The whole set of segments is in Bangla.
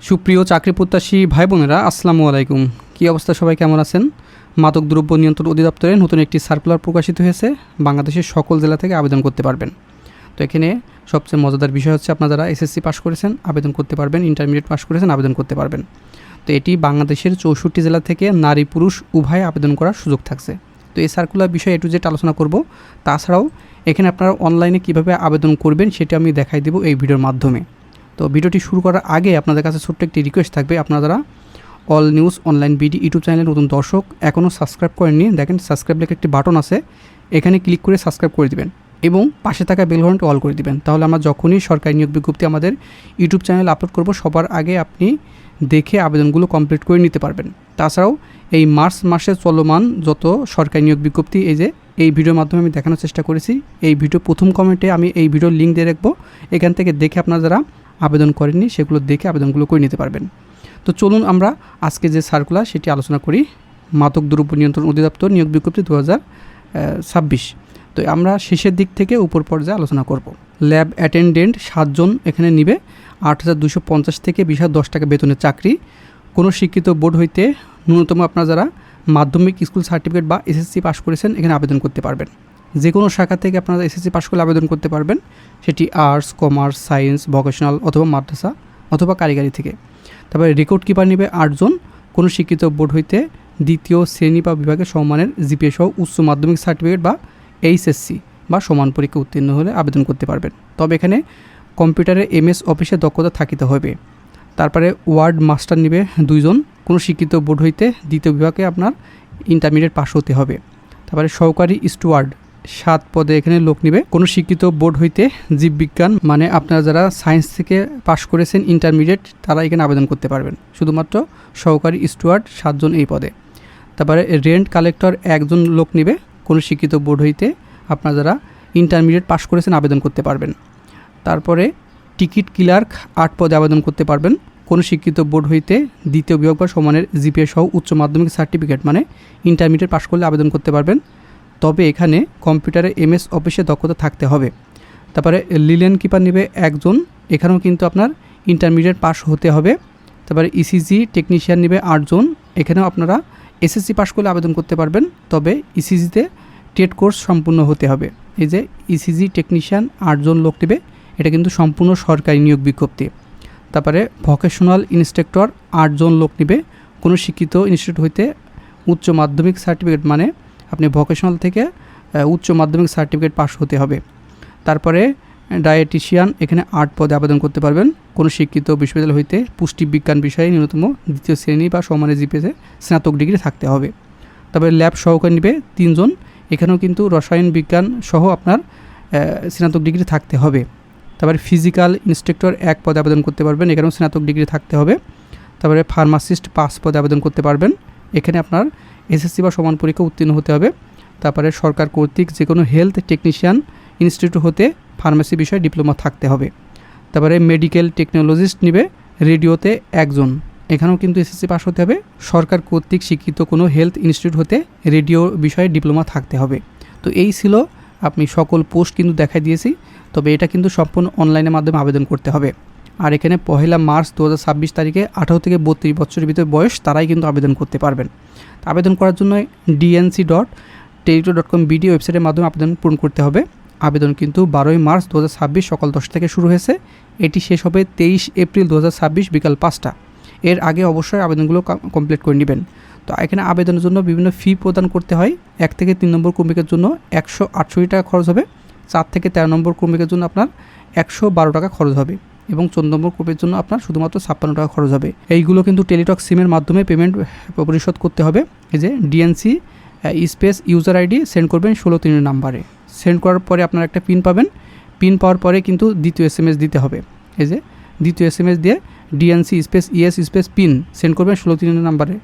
সুপ্রিয় চাকরি প্রত্যাশী ভাই বোনেরা, আসসালামু আলাইকুম। কী অবস্থা, সবাই কেমন আছেন? মাদক দ্রব্য নিয়ন্ত্রণ অধিদপ্তরে নতুন একটি সার্কুলার প্রকাশিত হয়েছে। বাংলাদেশের সকল জেলা থেকে আবেদন করতে পারবেন। তো এখানে সবচেয়ে মজাদার বিষয় হচ্ছে, আপনারা যারা এসএসসি পাস করেছেন আবেদন করতে পারবেন, ইন্টারমিডিয়েট পাস করেছেন আবেদন করতে পারবেন। তো এটি বাংলাদেশের 64 জেলা থেকে নারী পুরুষ উভয়ে আবেদন করার সুযোগ থাকছে। তো এই সার্কুলার বিষয়ে একটু যেটা আলোচনা করব, তাছাড়াও এখানে আপনারা অনলাইনে কীভাবে আবেদন করবেন সেটা আমি দেখাই দেব এই ভিডিওর মাধ্যমে। তো ভিডিওটি শুরু করার আগে আপনাদের কাছে ছোট্ট একটি রিকোয়েস্ট থাকবে, আপনারা যারা all news online BD YouTube চ্যানেলের নতুন দর্শক এখনও সাবস্ক্রাইব করেননি, দেখেন সাবস্ক্রাইব লেখা একটি বাটন আছে, এখানে ক্লিক করে সাবস্ক্রাইব করে দিবেন এবং পাশে থাকা বেল বাটনটি অল করে দিবেন। তাহলে আমরা যখনই সরকারি নিয়োগ বিজ্ঞপ্তি আমাদের ইউটিউব চ্যানেলে আপলোড করব, সবার আগে আপনি দেখে আবেদনগুলো কমপ্লিট করে নিতে পারবেন। তাছাড়াও এই মার্চ মাসে চলমান যত সরকারি নিয়োগ বিজ্ঞপ্তি এই ভিডিওর মাধ্যমে আমি দেখানোর চেষ্টা করেছি। এই ভিডিও প্রথম কমেন্টে আমি এই ভিডিওর লিঙ্ক দিয়ে রাখবো, এখান থেকে দেখে আপনারা যারা আবেদন করেননি সেগুলো দেখে আবেদনগুলো করে নিতে পারবেন। তো চলুন আমরা আজকে যে সার্কুলার সেটি আলোচনা করি। মাদক দ্রব্য নিয়ন্ত্রণ অধিদপ্তর নিয়োগ বিজ্ঞপ্তি 2026। তো আমরা শেষের দিক থেকে উপর পর্যায়ে আলোচনা করব। ল্যাব অ্যাটেন্ডেন্ট 7 জন এখানে নিবে, 8,250 থেকে 20,010 টাকা বেতনের চাকরি। কোনো শিক্ষিত বোর্ড হইতে ন্যূনতম আপনারা যারা মাধ্যমিক স্কুল সার্টিফিকেট বা এসএসসি পাস করেছেন এখানে আবেদন করতে পারবেন। যে কোনো শাখা থেকে আপনারা এসএসসি পাস করলে আবেদন করতে পারবেন, সেটি আর্টস, কমার্স, সায়েন্স, ভোকেশনাল অথবা মাদ্রাসা অথবা কারিগরি থেকে। তারপরে রেকর্ড কিপার নেবে 8 জন, কোনো শিক্ষিত বোর্ড হইতে দ্বিতীয় শ্রেণী বা বিভাগের সমমানের জিপিএ সহ উচ্চ মাধ্যমিক সার্টিফিকেট বা এইচএসসি বা সমান পরীক্ষা উত্তীর্ণ হলে আবেদন করতে পারবেন। তবে এখানে কম্পিউটারে এমএস অফিসে দক্ষতা থাকিতে হবে। তারপরে ওয়ার্ড মাস্টার নেবে 2 জন, কোনো শিক্ষিত বোর্ড হইতে দ্বিতীয় বিভাগে আপনার ইন্টারমিডিয়েট পাস হতে হবে। তারপরে সহকারী স্টুয়ার্ড 7 পদে এখানে লোক নেবে, কোনো শিক্ষিত বোর্ড হইতে জীববিজ্ঞান মানে আপনারা যারা সায়েন্স থেকে পাস করেছেন ইন্টারমিডিয়েট তারা এখানে আবেদন করতে পারবেন। শুধুমাত্র সহকারী স্টুয়ার্ড 7 জন এই পদে। তারপরে রেন্ট কালেক্টর 1 জন লোক নেবে, কোনো শিক্ষিত বোর্ড হইতে আপনারা যারা ইন্টারমিডিয়েট পাস করেছেন আবেদন করতে পারবেন। তারপরে টিকিট ক্লার্ক 8 পদে আবেদন করতে পারবেন, কোনো শিক্ষিত বোর্ড হইতে দ্বিতীয় বিভাগ বা সমানের জিপিএ সহ উচ্চ মাধ্যমিক সার্টিফিকেট মানে ইন্টারমিডিয়েট পাস করলে আবেদন করতে পারবেন। তবে এখানে কম্পিউটারে এমএস অফিসে দক্ষতা থাকতে হবে। তারপরে লিলেন কিপার নেবে 1 জন, এখানেও কিন্তু আপনার ইন্টারমিডিয়েট পাস হতে হবে। তারপরে ইসিজি টেকনিশিয়ান নেবে 8 জন, এখানেও আপনারা এসএসসি পাস করলে আবেদন করতে পারবেন, তবে ইসিজিতে টেট কোর্স সম্পূর্ণ হতে হবে। এই যে ইসিজি টেকনিশিয়ান 8 জন লোক নেবে, এটা কিন্তু সম্পূর্ণ সরকারি নিয়োগ বিজ্ঞপ্তি। তারপরে ভোকেশনাল ইন্সট্রাক্টর 8 জন লোক নেবে, কোনো শিক্ষিত ইনস্টিটিউট হইতে উচ্চ মাধ্যমিক সার্টিফিকেট মানে আপনি ভোকেশনাল থেকে উচ্চ মাধ্যমিক সার্টিফিকেট পাস হতে হবে। তারপরে ডায়েটিশিয়ান এখানে 8 পদে আবেদন করতে পারবেন, কোনো শিক্ষিত বিশ্ববিদ্যালয় হইতে পুষ্টিবিজ্ঞান বিষয়ে ন্যূনতম দ্বিতীয় শ্রেণী বা সমানের জিপিএতে স্নাতক ডিগ্রি থাকতে হবে। তারপরে ল্যাব সহকারী নেবে 3 জন, এখানেও কিন্তু রসায়ন বিজ্ঞান সহ আপনার স্নাতক ডিগ্রি থাকতে হবে। তারপরে ফিজিক্যাল ইন্সট্রাক্টর 1 পদে আবেদন করতে পারবেন, এখানেও স্নাতক ডিগ্রি থাকতে হবে। তারপরে ফার্মাসিস্ট 5 পদে আবেদন করতে পারবেন, এখানে আপনার এসএসসি বা সমান পরীক্ষা উত্তীর্ণ হতে হবে। তারপরে সরকার কর্তৃক যে কোনো হেলথ টেকনিশিয়ান ইনস্টিটিউট হতে ফার্মেসি বিষয়ে ডিপ্লোমা থাকতে হবে। তারপরে মেডিকেল টেকনোলজিস্ট নেবে রেডিওতে 1 জন, এখানেও কিন্তু এসএসসি পাস হতে হবে। সরকার কর্তৃক স্বীকৃত কোনো হেলথ ইনস্টিটিউট হতে রেডিও বিষয়ে ডিপ্লোমা থাকতে হবে। তো এই ছিল আপনি সকল পোস্ট কিন্তু দেখাই দিয়েছি, তবে এটা কিন্তু সম্পূর্ণ অনলাইনের মাধ্যমে আবেদন করতে হবে। আর এখানে 1 মার্চ 2026 তারিখে 18 থেকে 32 বছরের ভিতরে বয়স তারাই কিন্তু আবেদন করতে পারবেন। আবেদন করার জন্য dnc.territory.com বিডি ওয়েবসাইটের মাধ্যমে আবেদন পূরণ করতে হবে। আবেদন কিন্তু 12 মার্চ 2026 সকাল 10 থেকে শুরু হয়েছে, এটি শেষ হবে 23 এপ্রিল 2026 বিকাল 5টা। এর আগে অবশ্যই আবেদনগুলো কমপ্লিট করে নেবেন। তো এখানে আবেদনের জন্য বিভিন্ন ফি প্রদান করতে হয়। 1 থেকে 3 নম্বর ক্রমিকের জন্য 168 টাকা খরচ হবে, 4 থেকে 13 নম্বর ক্রমিকের জন্য আপনার 112 টাকা খরচ হবে এবং 14 নম্বর গ্রুপের জন্য আপনার শুধুমাত্র 56 টাকা খরচ হবে। এইগুলো কিন্তু টেলিটক সিমের মাধ্যমে পেমেন্ট পরিশোধ করতে হবে। এই যে DNC space user ID send করবেন 16 নাম্বারে। সেন্ড করার পরে আপনার একটা পিন পাবেন, পিন পাওয়ার পরে কিন্তু দ্বিতীয় এসএমএস দিতে হবে। এই যে দ্বিতীয় এসএমএস দিয়ে DNC space ES space PIN send করবেন 16 নাম্বারে।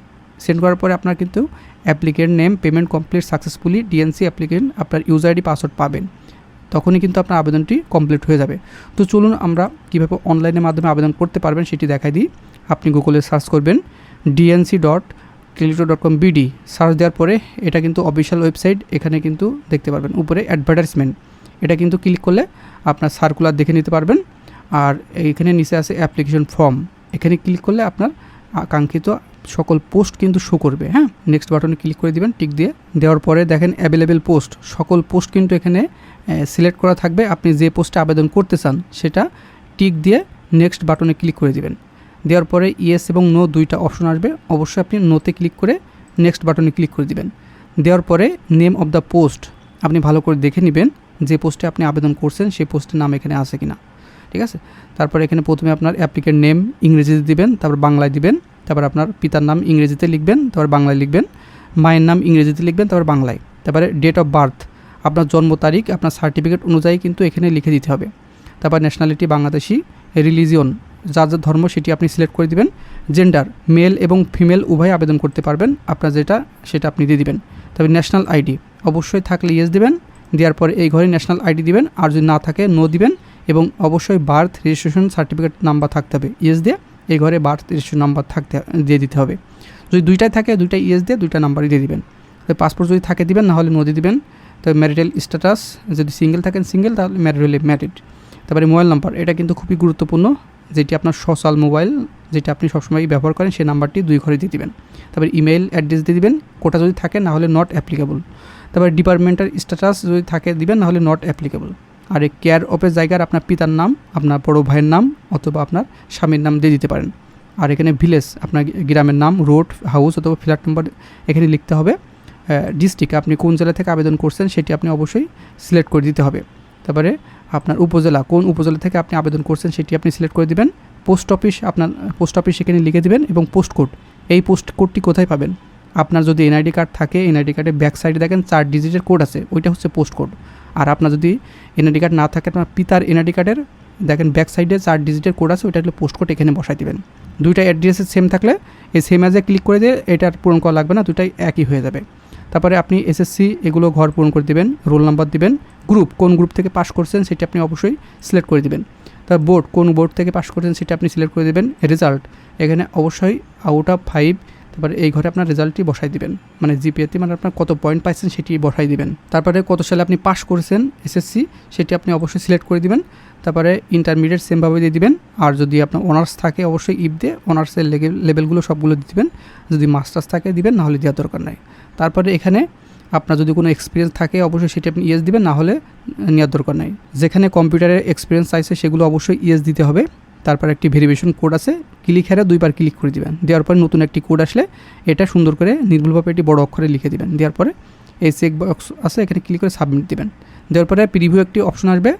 সেন্ড করার পরে আপনার কিন্তু applicant name payment complete successfully DNC applicant আপনার ইউজার আইডি পাসওয়ার্ড পাবেন, তখনই কিন্তু আপনার আবেদনটি কমপ্লিট হয়ে যাবে। তো চলুন আমরা কীভাবে অনলাইনের মাধ্যমে আবেদন করতে পারবেন সেটি দেখাই দিই। আপনি গুগলে সার্চ করবেন dnc.territory.com বিডি, সার্চ দেওয়ার পরে এটা কিন্তু অফিসিয়াল ওয়েবসাইট, এখানে কিন্তু দেখতে পারবেন উপরে অ্যাডভার্টাইজমেন্ট, এটা কিন্তু ক্লিক করলে আপনার সার্কুলার দেখে নিতে পারবেন। আর এইখানে নিচে আছে অ্যাপ্লিকেশন ফর্ম, এখানে ক্লিক করলে আপনার আকাঙ্ক্ষিত সকল পোস্ট কিন্তু শো করবে। হ্যাঁ, নেক্সট বাটনে ক্লিক করে দিবেন টিক দিয়ে। দেওয়ার পরে দেখেন অ্যাভেলেবেল পোস্ট, সকল পোস্ট কিন্তু এখানে সিলেক্ট করা থাকবে। আপনি যে পোস্টে আবেদন করতে চান সেটা টিক দিয়ে নেক্সট বাটনে ক্লিক করে দিবেন। দেওয়ার পরে ইয়েস এবং নো দুইটা অপশন আসবে, অবশ্যই আপনি নোতে ক্লিক করে নেক্সট বাটনে ক্লিক করে দিবেন। দেওয়ার পরে নেম অফ দ্য পোস্ট আপনি ভালো করে দেখে নেবেন যে পোস্টে আপনি আবেদন করছেন সেই পোস্টের নাম এখানে আছে কিনা, ঠিক আছে। তারপরে এখানে প্রথমে আপনার অ্যাপ্লিকেন্ট নেম ইংরেজিতে দিবেন, তারপর বাংলায় দিবেন, তারপর আপনার পিতার নাম ইংরেজিতে লিখবেন, তারপর বাংলায় লিখবেন, মায়ের নাম ইংরেজিতে লিখবেন, তারপর বাংলায়। তারপরে ডেট অফ বার্থ আপনার জন্ম তারিখ আপনার সার্টিফিকেট অনুযায়ী কিন্তু এখানে লিখে দিতে হবে। তারপর ন্যাশনালিটি বাংলাদেশি, রিলিজিয়ন যার যার ধর্ম সেটি আপনি সিলেক্ট করে দিবেন। জেন্ডার মেল এবং ফিমেল উভয় আবেদন করতে পারবেন, আপনার যেটা সেটা আপনি দিয়ে দিবেন। তবে ন্যাশনাল আইডি অবশ্যই থাকলে ইয়েস দিবেন, দেওয়ার পরে এই ঘরে ন্যাশনাল আইডি দিবেন, আর যদি না থাকে নো দিবেন। এবং অবশ্যই বার্থ রেজিস্ট্রেশন সার্টিফিকেট নাম্বার থাকতে হবে, ইয়েস দিয়ে এই ঘরে বার্থ রেজিস্ট্রেশন নাম্বার দিয়ে দিতে হবে। যদি দুইটাই থাকে দুইটা ইয়েস দিয়ে দুইটা নাম্বারই দিয়ে দিবেন। তবে পাসপোর্ট যদি থাকে দিবেন, নাহলে নো দিয়ে দিবেন। তবে ম্যারিটাল স্ট্যাটাস যদি সিঙ্গেল থাকেন সিঙ্গেল, তাহলে ম্যারিড। তারপরে মোবাইল নাম্বার এটা কিন্তু খুবই গুরুত্বপূর্ণ, যেটি আপনার সোশ্যাল মোবাইল যেটা আপনি সবসময় ব্যবহার করেন সেই নাম্বারটি 2 ঘরে দিয়ে দিবেন। তারপরে ইমেল অ্যাড্রেস দিয়ে দিবেন, কোটা যদি থাকে না হলে নট অ্যাপ্লিকেবল। তারপরে ডিপার্টমেন্টাল স্ট্যাটাস যদি থাকে দিবেন, না হলে নট অ্যাপ্লিকেবল। আর এই কেয়ার অফের জায়গার আপনার পিতার নাম, আপনার বড় ভাইয়ের নাম অথবা আপনার স্বামীর নাম দিয়ে দিতে পারেন। আর এখানে ভিলেজ আপনার গ্রামের নাম, রোড, হাউস অথবা ফ্ল্যাট নাম্বার এখানে লিখতে হবে। ডিস্ট্রিক্ট আপনি কোন জেলা থেকে আবেদন করছেন সেটি আপনি অবশ্যই সিলেক্ট করে দিতে হবে। তারপরে আপনার উপজেলা, কোন উপজেলা থেকে আপনি আবেদন করছেন সেটি আপনি সিলেক্ট করে দিবেন। পোস্ট অফিস আপনার পোস্ট অফিস এখানে লিখে দিবেন, এবং পোস্ট কোড, এই পোস্ট কোডটি কোথায় পাবেন? আপনার যদি এনআইডি কার্ড থাকে এনআইডি কার্ডের ব্যাক সাইডে দেখেন 4 ডিজিটের কোড আছে, ওইটা হচ্ছে পোস্ট কোড। আর আপনার যদি এনআইডি কার্ড না থাকে, আপনার পিতার এনআইডি কার্ডের দেখেন ব্যাক সাইডে 4 ডিজিটের কোড আছে, ওইটা হলো পোস্ট কোড, এখানে বসাই দিবেন। দুইটা অ্যাড্রেসে সেম থাকলে এই সেম অ্যাজে ক্লিক করে দিয়ে এটার পূরণ করা লাগবে না, দুটাই একই হয়ে যাবে। তারপরে আপনি এসএসসি এগুলো ঘর পূরণ করে দেবেন, রোল নাম্বার দিবেন, গ্রুপ কোন গ্রুপ থেকে পাস করছেন সেটি আপনি অবশ্যই সিলেক্ট করে দিবেন। তার বোর্ড কোন বোর্ড থেকে পাস করছেন সেটা আপনি সিলেক্ট করে দেবেন। রেজাল্ট এখানে অবশ্যই আউট অফ 5, তারপরে এই ঘরে আপনার রেজাল্টটি বসাই দিবেন, মানে জিপিএতে মানে আপনার কত পয়েন্ট পাইছেন সেটি বসাই দিবেন। তারপরে কত সালে আপনি পাস করেছেন এসএসসি সেটি আপনি অবশ্যই সিলেক্ট করে দিবেন। তারপরে ইন্টারমিডিয়েট সেমভাবে দিয়ে দিবেন। আর যদি আপনার অনার্স থাকে অবশ্যই ইফ দিয়ে অনার্সের লেভেলগুলো সবগুলো দিয়ে দিবেন। যদি মাস্টার্স থাকে দিবেন, নাহলে দেওয়ার দরকার নাই। তারপরে এখানে আপনার যদি কোনো এক্সপিরিয়েন্স থাকে অবশ্যই সেটি আপনি ইয়েস দিবেন, না হলে নেওয়ার দরকার নাই। যেখানে কম্পিউটারের এক্সপিরিয়েন্স চাইছে সেগুলো অবশ্যই ইয়েস দিতে হবে। তারপর একটি ভেরিফিকেশন কোড আছে, ক্লিক হেরে 2 বার ক্লিক করে দিবেন। দেওয়ার পরে নতুন একটি কোড আসলে এটা সুন্দর করে নির্ভুলভাবে এটি বড় অক্ষরে লিখে দিবেন। দেওয়ার পরে এই চেক বক্স আছে, এখানে ক্লিক করে সাবমিট দিবেন। দেওয়ার পরে প্রিভিউ একটি অপশন আসবে,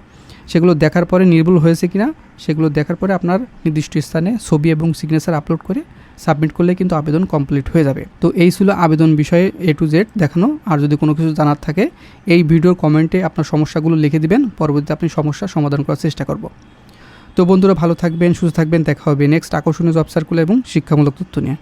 সেগুলো দেখার পরে নির্ভুল হয়েছে কিনা সেগুলো দেখার পরে আপনার নির্দিষ্ট স্থানে ছবি এবং সিগনেচার আপলোড করে সাবমিট করলে কিন্তু আবেদন কমপ্লিট হয়ে যাবে। তো এই ছিল আবেদন বিষয়ে A to Z দেখানো। আর যদি কোনো কিছু জানার থাকে এই ভিডিওর কমেন্টে আপনার সমস্যাগুলো লিখে দিবেন, পরবর্তীতে আপনি সমস্যার সমাধান করার চেষ্টা করব। তো বন্ধুরা ভালো থাকবেন, সুস্থ থাকবেন, দেখা হবে নেক্সট আকর্ষণীয় জব সার্কুলার এবং শিক্ষামূলক তথ্য নিয়ে।